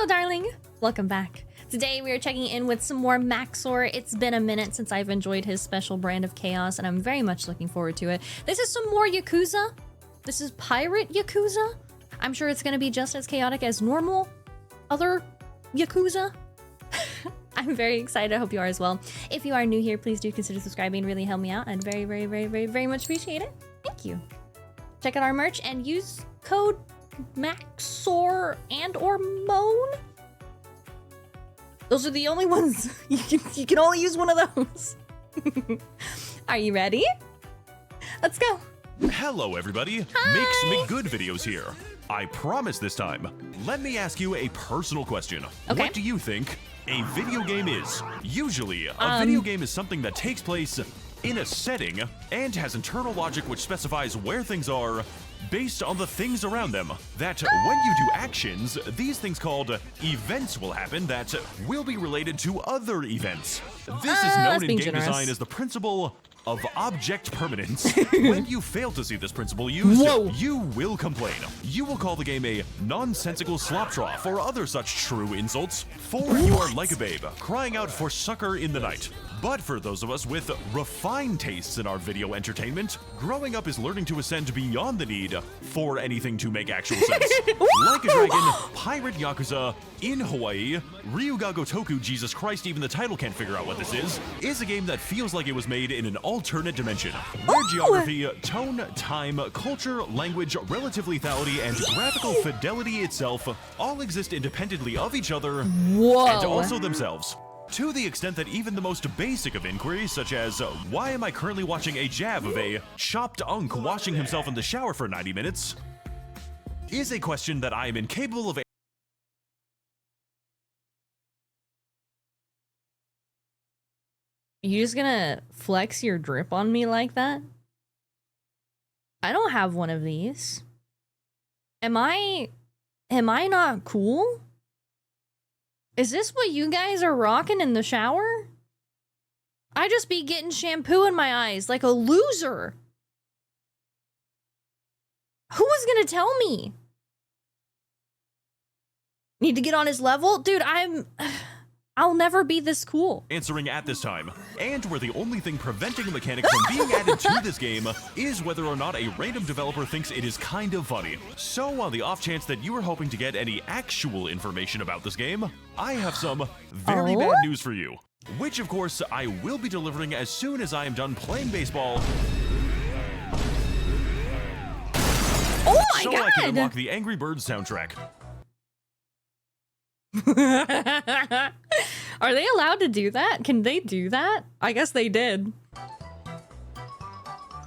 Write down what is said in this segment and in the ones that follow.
Hello, darling. Welcome back. Today we are checking in with some more Max0r. It's been a minute since I've enjoyed his special brand of chaos, and I'm very much looking forward to it. This is some more Yakuza. This is Pirate Yakuza. I'm sure it's going to be just as chaotic as normal other Yakuza. I'm very excited. I hope you are as well. If you are new here, please do consider subscribing. Really help me out. I'd very much appreciate it. Thank you. Check out our merch and use code Max0r and/or Moan. Those are the only ones. You can only use one of those. Are you ready? Let's go. Hello, everybody. Hi. Make good videos here. I promise this time. Let me ask you a personal question. Okay. What do you think a video game is? Usually, a video game is something that takes place in a setting and has internal logic which specifies where things are based on the things around them. That when you do actions, these things called events will happen that will be related to other events. This is known in game design as the principle of object permanence. When you fail to see this principle used, you will complain. You will call the game a nonsensical slop trough or other such true insults, for you are like a babe, crying out for succor in the night. But for those of us with refined tastes in our video entertainment, growing up is learning to ascend beyond the need for anything to make actual sense. Like a dragon, Pirate Yakuza, in Hawaii, Ryuga Gotoku, Jesus Christ, even the title can't figure out what this is a game that feels like it was made in an alternate dimension, where geography, tone, time, culture, language, relative lethality, and graphical fidelity itself all exist independently of each other and also themselves. To the extent that even the most basic of inquiries, such as, why am I currently watching a jab of a chopped unk washing himself in the shower for 90 minutes, is a question that I am incapable of. You just gonna flex your drip on me like that? I don't have one of these. Am I not cool? Is this what you guys are rocking in the shower? I just be getting shampoo in my eyes like a loser. Who was gonna tell me? Need to get on his level? Dude, I'll never be this cool. Answering at this time, and where the only thing preventing a mechanic from being added to this game is whether or not a random developer thinks it is kind of funny. So on the off chance that you are hoping to get any actual information about this game, I have some very bad news for you, which of course I will be delivering as soon as I am done playing baseball. Oh my God! So I can unlock the Angry Birds soundtrack. Are they allowed to do that? Can they do that? I guess they did.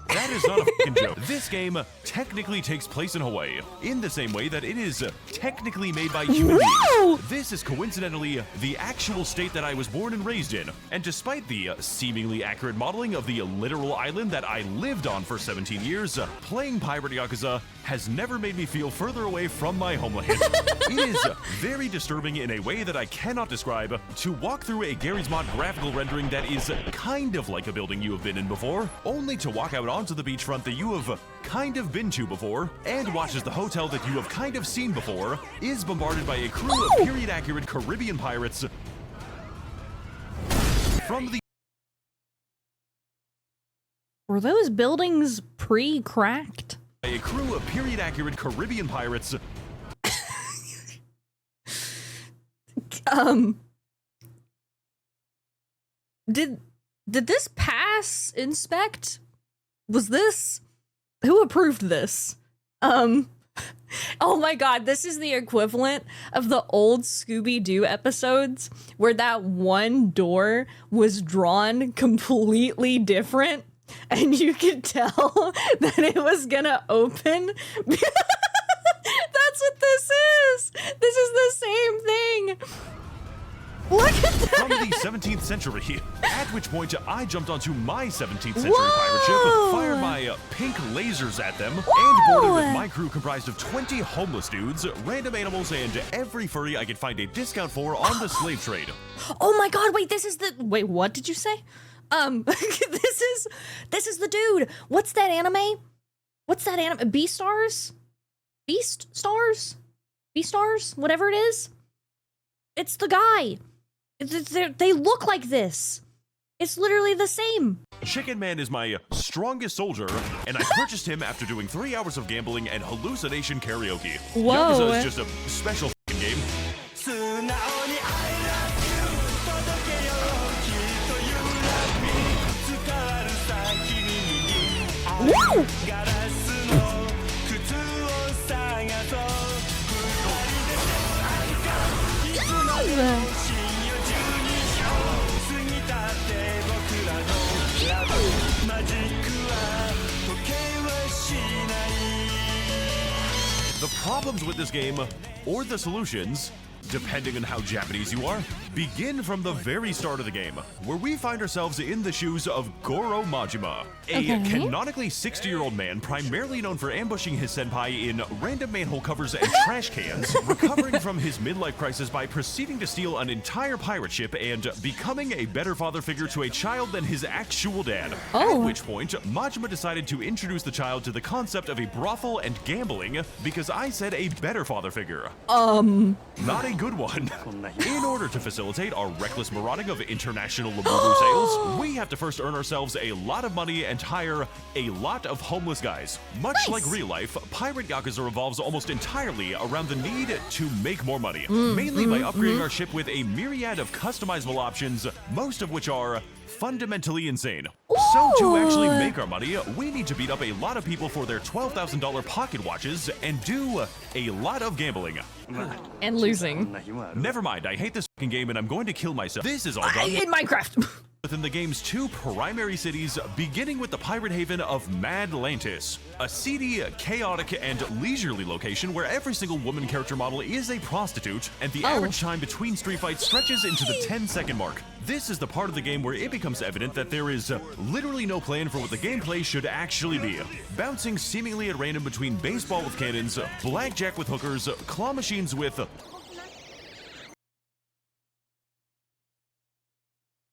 That is not a fucking joke. This game technically takes place in Hawaii, in the same way that it is technically made by human beings. This is coincidentally the actual state that I was born and raised in, and despite the seemingly accurate modeling of the literal island that I lived on for 17 years, playing Pirate Yakuza has never made me feel further away from my homeland. It is very disturbing in a way that I cannot describe to walk through a Garry's Mod graphical rendering that is kind of like a building you have been in before, only to walk out onto the beachfront that you have kind of been to before, and watch as the hotel that you have kind of seen before is bombarded by a crew of period-accurate Caribbean pirates from the... Were those buildings pre-cracked? A crew of period-accurate Caribbean pirates. Did this pass inspect? Was this? Who approved this? Oh my God, this is the equivalent of the old Scooby-Doo episodes where that one door was drawn completely different and you could tell that it was gonna open. That's what this is. This is the same thing. Look at that! From the 17th century, at which point I jumped onto my 17th century pirate ship, fired my pink lasers at them, and boarded with my crew comprised of 20 homeless dudes, random animals, and every furry I could find a discount for on the slave trade. Oh my God, wait, this is the... Wait, what did you say? This is the dude. What's that anime? What's that anime? Beastars? Beast Stars? Beastars? Whatever it is? It's the guy. They look like this. It's literally the same. Chicken Man is my strongest soldier, and I purchased him after doing 3 hours of gambling and hallucination karaoke. Whoa. Yakuza is just a special f***ing game. Woo! The problems with this game, or the solutions, depending on how Japanese you are, begin from the very start of the game, where we find ourselves in the shoes of Goro Majima, a canonically 60-year-old man primarily known for ambushing his senpai in random manhole covers and trash cans, recovering from his midlife crisis by proceeding to steal an entire pirate ship and becoming a better father figure to a child than his actual dad. At which point, Majima decided to introduce the child to the concept of a brothel and gambling because I said a better father figure. Not a good one. In order to facilitate our reckless marauding of international Labubu sales, we have to first earn ourselves a lot of money and hire a lot of homeless guys. Much like real life, Pirate Yakuza revolves almost entirely around the need to make more money, mainly by upgrading our ship with a myriad of customizable options, most of which are fundamentally insane. So to actually make our money, we need to beat up a lot of people for their $12,000 pocket watches and do a lot of gambling. And losing. Never mind, I hate this fucking game and I'm going to kill myself. This is all done In Minecraft. within the game's 2 primary cities, beginning with the pirate haven of Mad Lantis, a seedy, chaotic, and leisurely location where every single woman character model is a prostitute, and the average time between street fights stretches into the 10-second mark. This is the part of the game where it becomes evident that there is literally no plan for what the gameplay should actually be. Bouncing seemingly at random between baseball with cannons, blackjack with hookers, claw machines with...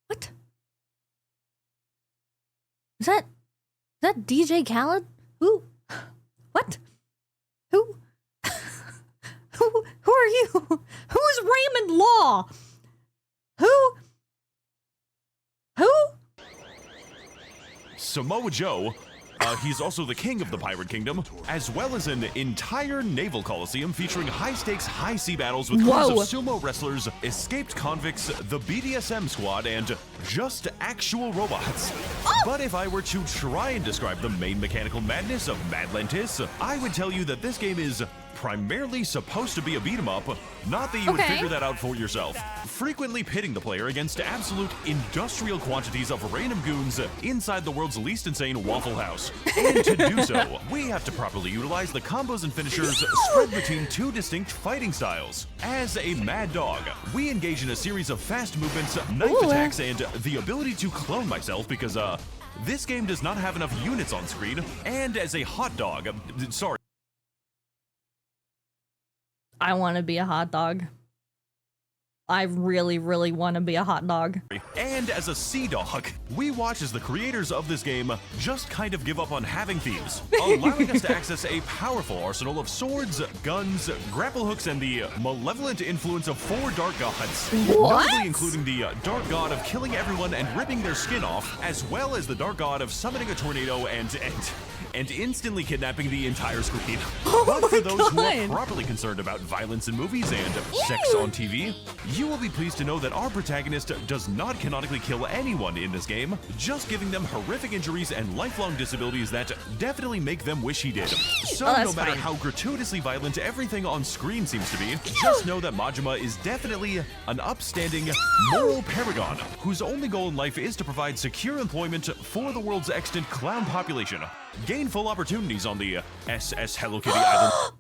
What? Is that DJ Khaled? Who? What? Who? Who are you? Who's Raymond Law? Who? Samoa Joe. He's also the king of the Pirate Kingdom, as well as an entire naval coliseum featuring high-stakes, high-sea battles with crews of sumo wrestlers, escaped convicts, the BDSM squad, and just actual robots. But if I were to try and describe the main mechanical madness of Mad Lantis, I would tell you that this game is primarily supposed to be a beat-em-up, not that you would figure that out for yourself. Frequently pitting the player against absolute industrial quantities of random goons inside the world's least insane Waffle House. And to do so, we have to properly utilize the combos and finishers spread between 2 distinct fighting styles. As a mad dog, we engage in a series of fast movements, knife attacks, and the ability to clone myself because, this game does not have enough units on screen. And as a hot dog, sorry. I want to be a hot dog. I really, really want to be a hot dog. And as a sea dog, we watch as the creators of this game just kind of give up on having thieves, allowing us to access a powerful arsenal of swords, guns, grapple hooks, and the malevolent influence of 4 dark gods. Notably including the dark god of killing everyone and ripping their skin off, as well as the dark god of summoning a tornado and instantly kidnapping the entire screen. But for those who are properly concerned about violence in movies and sex on TV, you will be pleased to know that our protagonist does not canonically kill anyone in this game, just giving them horrific injuries and lifelong disabilities that definitely make them wish he did. So no matter how gratuitously violent everything on screen seems to be, just know that Majima is definitely an upstanding moral paragon whose only goal in life is to provide secure employment for the world's extant clown population. Gain full opportunities on the SS Hello Kitty Island.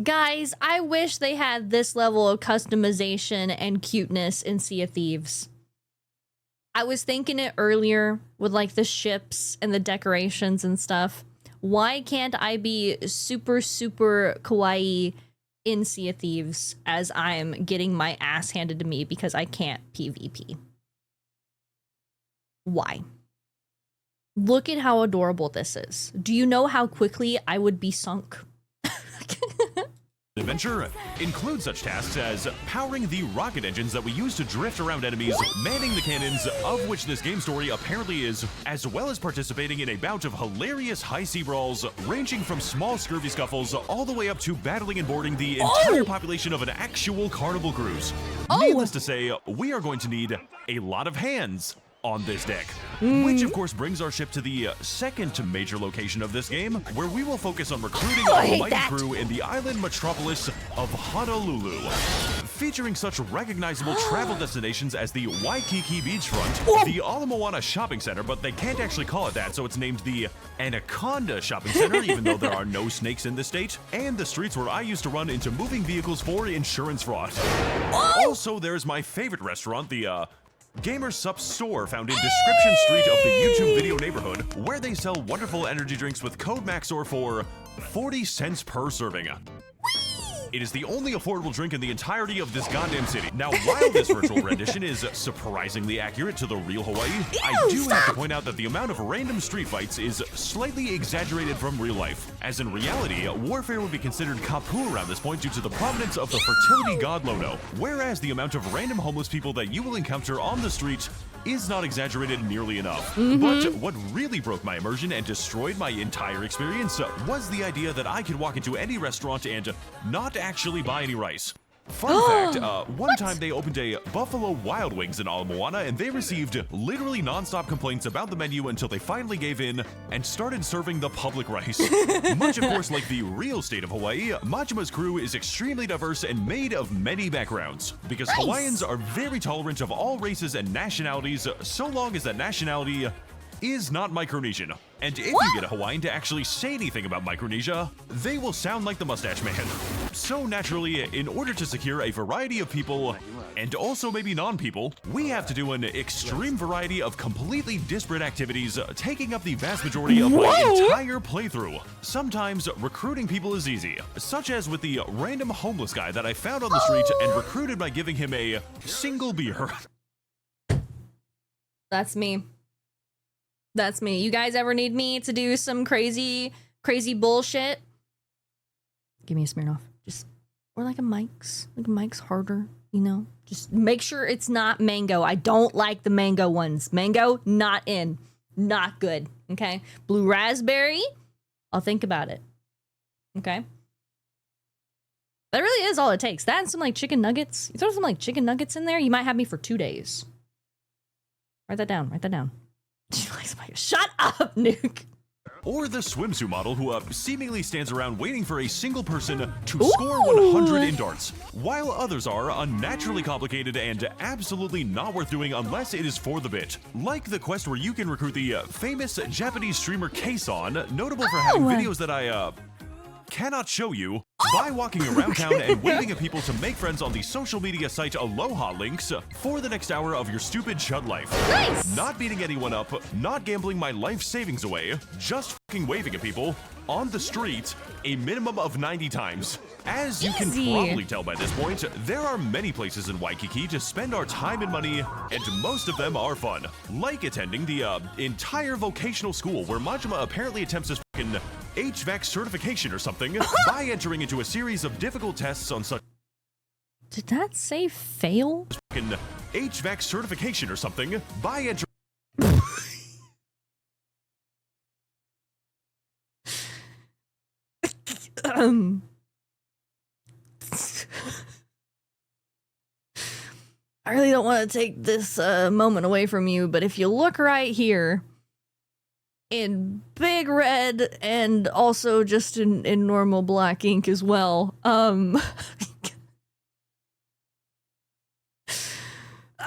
Guys, I wish they had this level of customization and cuteness in Sea of Thieves. I was thinking it earlier with like the ships and the decorations and stuff. Why can't I be super, super kawaii in Sea of Thieves as I'm getting my ass handed to me because I can't PvP? Why? Look at how adorable this is. Do you know how quickly I would be sunk? adventure include such tasks as powering the rocket engines that we use to drift around enemies, manning the cannons, of which this game story apparently is, as well as participating in a bout of hilarious high-sea brawls, ranging from small scurvy scuffles all the way up to battling and boarding the entire population of an actual carnival cruise. Needless to say, we are going to need a lot of hands on this deck. Which of course brings our ship to the second major location of this game, where we will focus on recruiting our mighty crew in the island metropolis of Honolulu. Featuring such recognizable travel destinations as the Waikiki Beachfront, the Ala Moana Shopping Center, but they can't actually call it that, so it's named the Anaconda Shopping Center, even though there are no snakes in the state, and the streets where I used to run into moving vehicles for insurance fraud. Also, there's my favorite restaurant, the Gamer Sup store, found in Description Street of the YouTube video neighborhood, where they sell wonderful energy drinks with code Max0r for 40 cents per serving. It is the only affordable drink in the entirety of this goddamn city. Now, while this virtual rendition is surprisingly accurate to the real Hawaii, I do have to point out that the amount of random street fights is slightly exaggerated from real life, as in reality, warfare would be considered kapu around this point due to the prominence of the fertility god Lono, whereas the amount of random homeless people that you will encounter on the street is not exaggerated nearly enough. But what really broke my immersion and destroyed my entire experience was the idea that I could walk into any restaurant and not actually buy any rice. Fun fact, one time they opened a Buffalo Wild Wings in Ala Moana, and they received literally non-stop complaints about the menu until they finally gave in and started serving the public rice. Much, of course, like the real state of Hawaii, Majima's crew is extremely diverse and made of many backgrounds, because Hawaiians are very tolerant of all races and nationalities, so long as that nationality is not Micronesian. And if you get a Hawaiian to actually say anything about Micronesia, they will sound like the Mustache Man. So naturally, in order to secure a variety of people, and also maybe non-people, we have to do an extreme variety of completely disparate activities, taking up the vast majority of my entire playthrough. Sometimes recruiting people is easy, such as with the random homeless guy that I found on the street and recruited by giving him a single beer. That's me. That's me. You guys ever need me to do some crazy bullshit? Give me a Smirnoff. Or like a Mike's. Like a Mike's harder, you know? Just make sure it's not mango. I don't like the mango ones. Mango, not in. Not good, okay? Blue raspberry, I'll think about it, okay? That really is all it takes. That and some like chicken nuggets. You throw some like chicken nuggets in there, you might have me for 2 days. Write that down. Write that down. Shut up, Nuke. Or the swimsuit model who seemingly stands around waiting for a single person to score 100 in darts, while others are unnaturally complicated and absolutely not worth doing unless it is for the bit. Like the quest where you can recruit the famous Japanese streamer K-san, notable for having videos that I cannot show you, by walking around town and waving at people to make friends on the social media site Aloha links for the next hour of your stupid chud life. Nice! Not beating anyone up, not gambling my life savings away, just fucking waving at people on the street a minimum of 90 times. As you can probably tell by this point, there are many places in Waikiki to spend our time and money, and most of them are fun. Like attending the entire vocational school where Majima apparently attempts his fucking HVAC certification or something by entering into a series of difficult tests on such— Did that say fail? fucking HVAC certification or something by entering— I really don't want to take this moment away from you, but if you look right here, in big red and also just in normal black ink as well,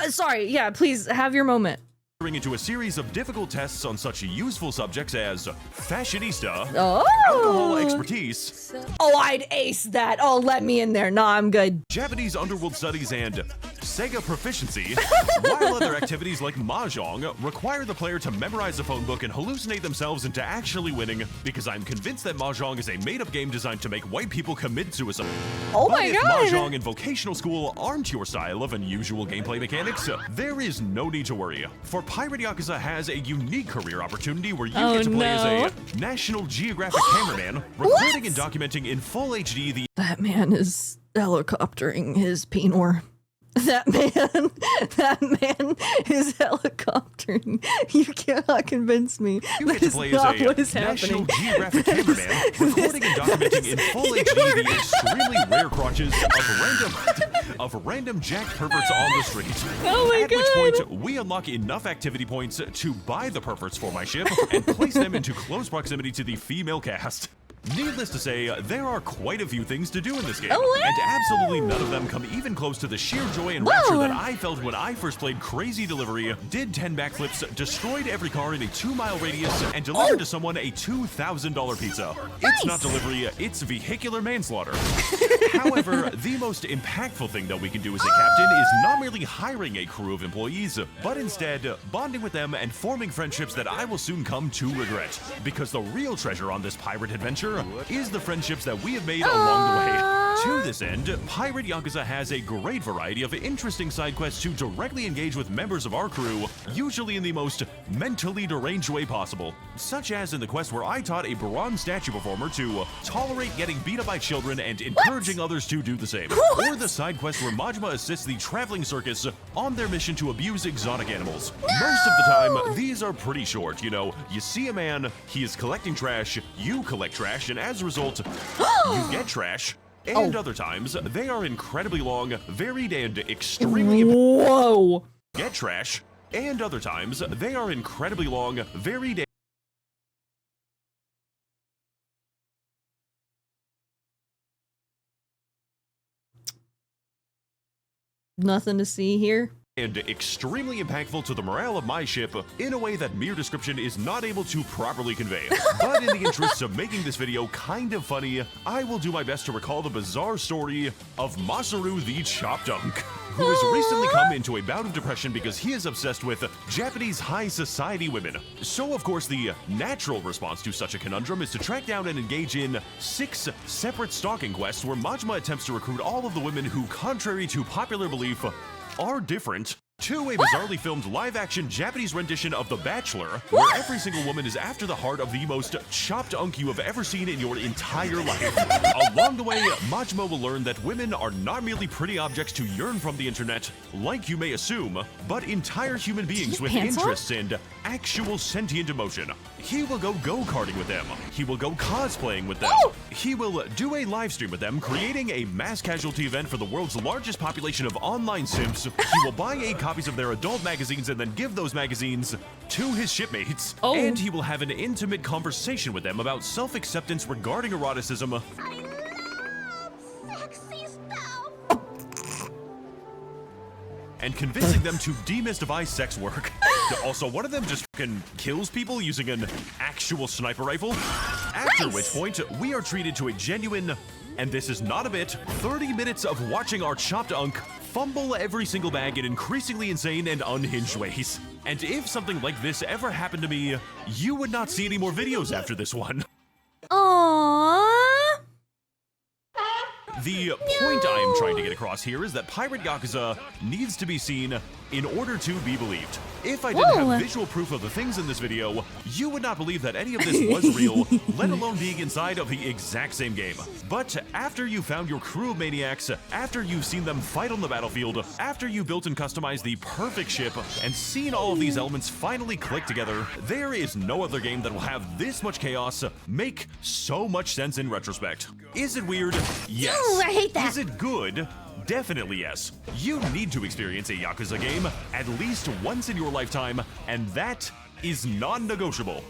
sorry, yeah, please have your moment. into a series of difficult tests on such useful subjects as fashionista, Oh, alcohol expertise, oh, I'd ace that. Oh, let me in there. Nah, I'm good. Japanese underworld studies, and Sega proficiency, while other activities like mahjong require the player to memorize a phone book and hallucinate themselves into actually winning, because I'm convinced that mahjong is a made-up game designed to make white people commit suicide. Oh But my if god! mahjong and vocational school aren't your style of unusual gameplay mechanics, there is no need to worry, for Pirate Yakuza has a unique career opportunity where you get to play as a National Geographic cameraman, recording and documenting in full HD the That man is helicoptering his penor. That man is helicoptering. You cannot convince me. You That get to is play not as what a is National happening. Geographic cameraman, recording and documenting in full HD the extremely rare crotches of random jacked perverts on the street. Oh my At god! which point, we unlock enough activity points to buy the perverts for my ship and place them into close proximity to the female cast. Needless to say, there are quite a few things to do in this game, Oh, and wow. absolutely none of them come even close to the sheer joy and rapture that I felt when I first played Crazy Delivery, did 10 backflips, destroyed every car in a 2-mile radius, and delivered to someone a $2,000 pizza. It's not delivery, it's vehicular manslaughter. However, the most impactful thing that we can do as a captain is not merely hiring a crew of employees, but instead bonding with them and forming friendships that I will soon come to regret. Because the real treasure on this pirate adventure is the friendships that we have made along the way. To this end, Pirate Yakuza has a great variety of interesting side quests to directly engage with members of our crew, usually in the most mentally deranged way possible, such as in the quest where I taught a bronze statue performer to tolerate getting beat up by children and encouraging others to do the same, or the side quest where Majima assists the traveling circus on their mission to abuse exotic animals. Most of the time, these are pretty short, you know, you see a man, he is collecting trash, you collect trash, and as a result, you get trash. And other times, they are incredibly long, varied, and extremely Whoa! get trash. And other times, they are incredibly long, varied, Nothing to see here. and extremely impactful to the morale of my ship in a way that mere description is not able to properly convey. But in the interests of making this video kind of funny, I will do my best to recall the bizarre story of Max0r the Chop Dunk, who has recently come into a bout of depression because he is obsessed with Japanese high society women. So of course the natural response to such a conundrum is to track down and engage in 6 separate stalking quests where Majima attempts to recruit all of the women who, contrary to popular belief, are different, to a bizarrely filmed live-action Japanese rendition of The Bachelor, where every single woman is after the heart of the most chopped unk you have ever seen in your entire life. Along the way, Majima will learn that women are not merely pretty objects to yearn from the internet, like you may assume, but entire human beings with pants on? interests and actual sentient emotion. He will go go-karting with them. He will go cosplaying with them. He will do a live stream with them, creating a mass casualty event for the world's largest population of online simps. He will buy 8 copies of their adult magazines and then give those magazines to his shipmates. And he will have an intimate conversation with them about self-acceptance regarding eroticism. I love sexy stuff. And convincing them to demystify sex work. Also, one of them just fucking kills people using an actual sniper rifle. After which point, we are treated to a genuine, and this is not a bit, 30 minutes of watching our chopped unk fumble every single bag in increasingly insane and unhinged ways. And if something like this ever happened to me, you would not see any more videos after this one. Aww. The point I am trying to get across here is that Pirate Yakuza needs to be seen in order to be believed. If I didn't have visual proof of the things in this video, you would not believe that any of this was real, let alone being inside of the exact same game. But after you found your crew of maniacs, after you've seen them fight on the battlefield, after you built and customized the perfect ship, and seen all of these elements finally click together, there is no other game that will have this much chaos make so much sense in retrospect. Is it weird? Yes. Ooh, I hate that. Is it good? Definitely yes. You need to experience a Yakuza game at least once in your lifetime, and that is non-negotiable.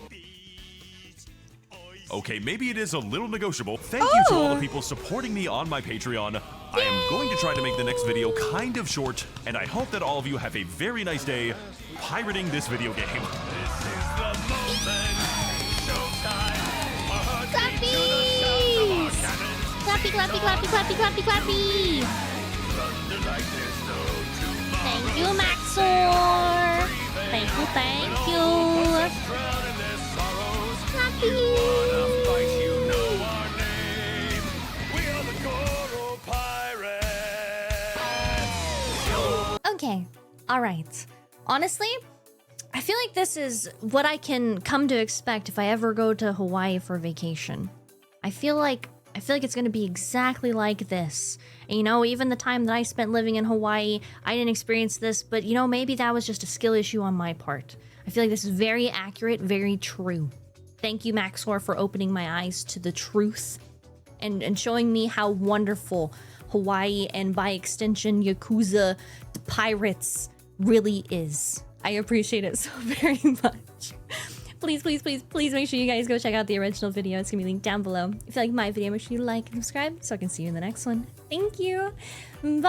Okay, maybe it is a little negotiable. Thank you to all the people supporting me on my Patreon. I am going to try to make the next video kind of short, and I hope that all of you have a very nice day pirating this video game. Clappy, clappy, clappy, clappy, clappy, clappy. Thunder like there's no Thank you, Max0r. Thank you, thank you. Okay, all right. Honestly, I feel like this is what I can come to expect if I ever go to Hawaii for vacation. I feel like it's gonna be exactly like this. And, you know, even the time that I spent living in Hawaii, I didn't experience this, but you know, maybe that was just a skill issue on my part. I feel like this is very accurate, very true. Thank you, Max0r, for opening my eyes to the truth and showing me how wonderful Hawaii and by extension Yakuza pirates really is. I appreciate it so very much. Please, please, please, please make sure you guys go check out the original video. It's gonna be linked down below. If you like my video, make sure you like and subscribe so I can see you in the next one. Thank you. Bye.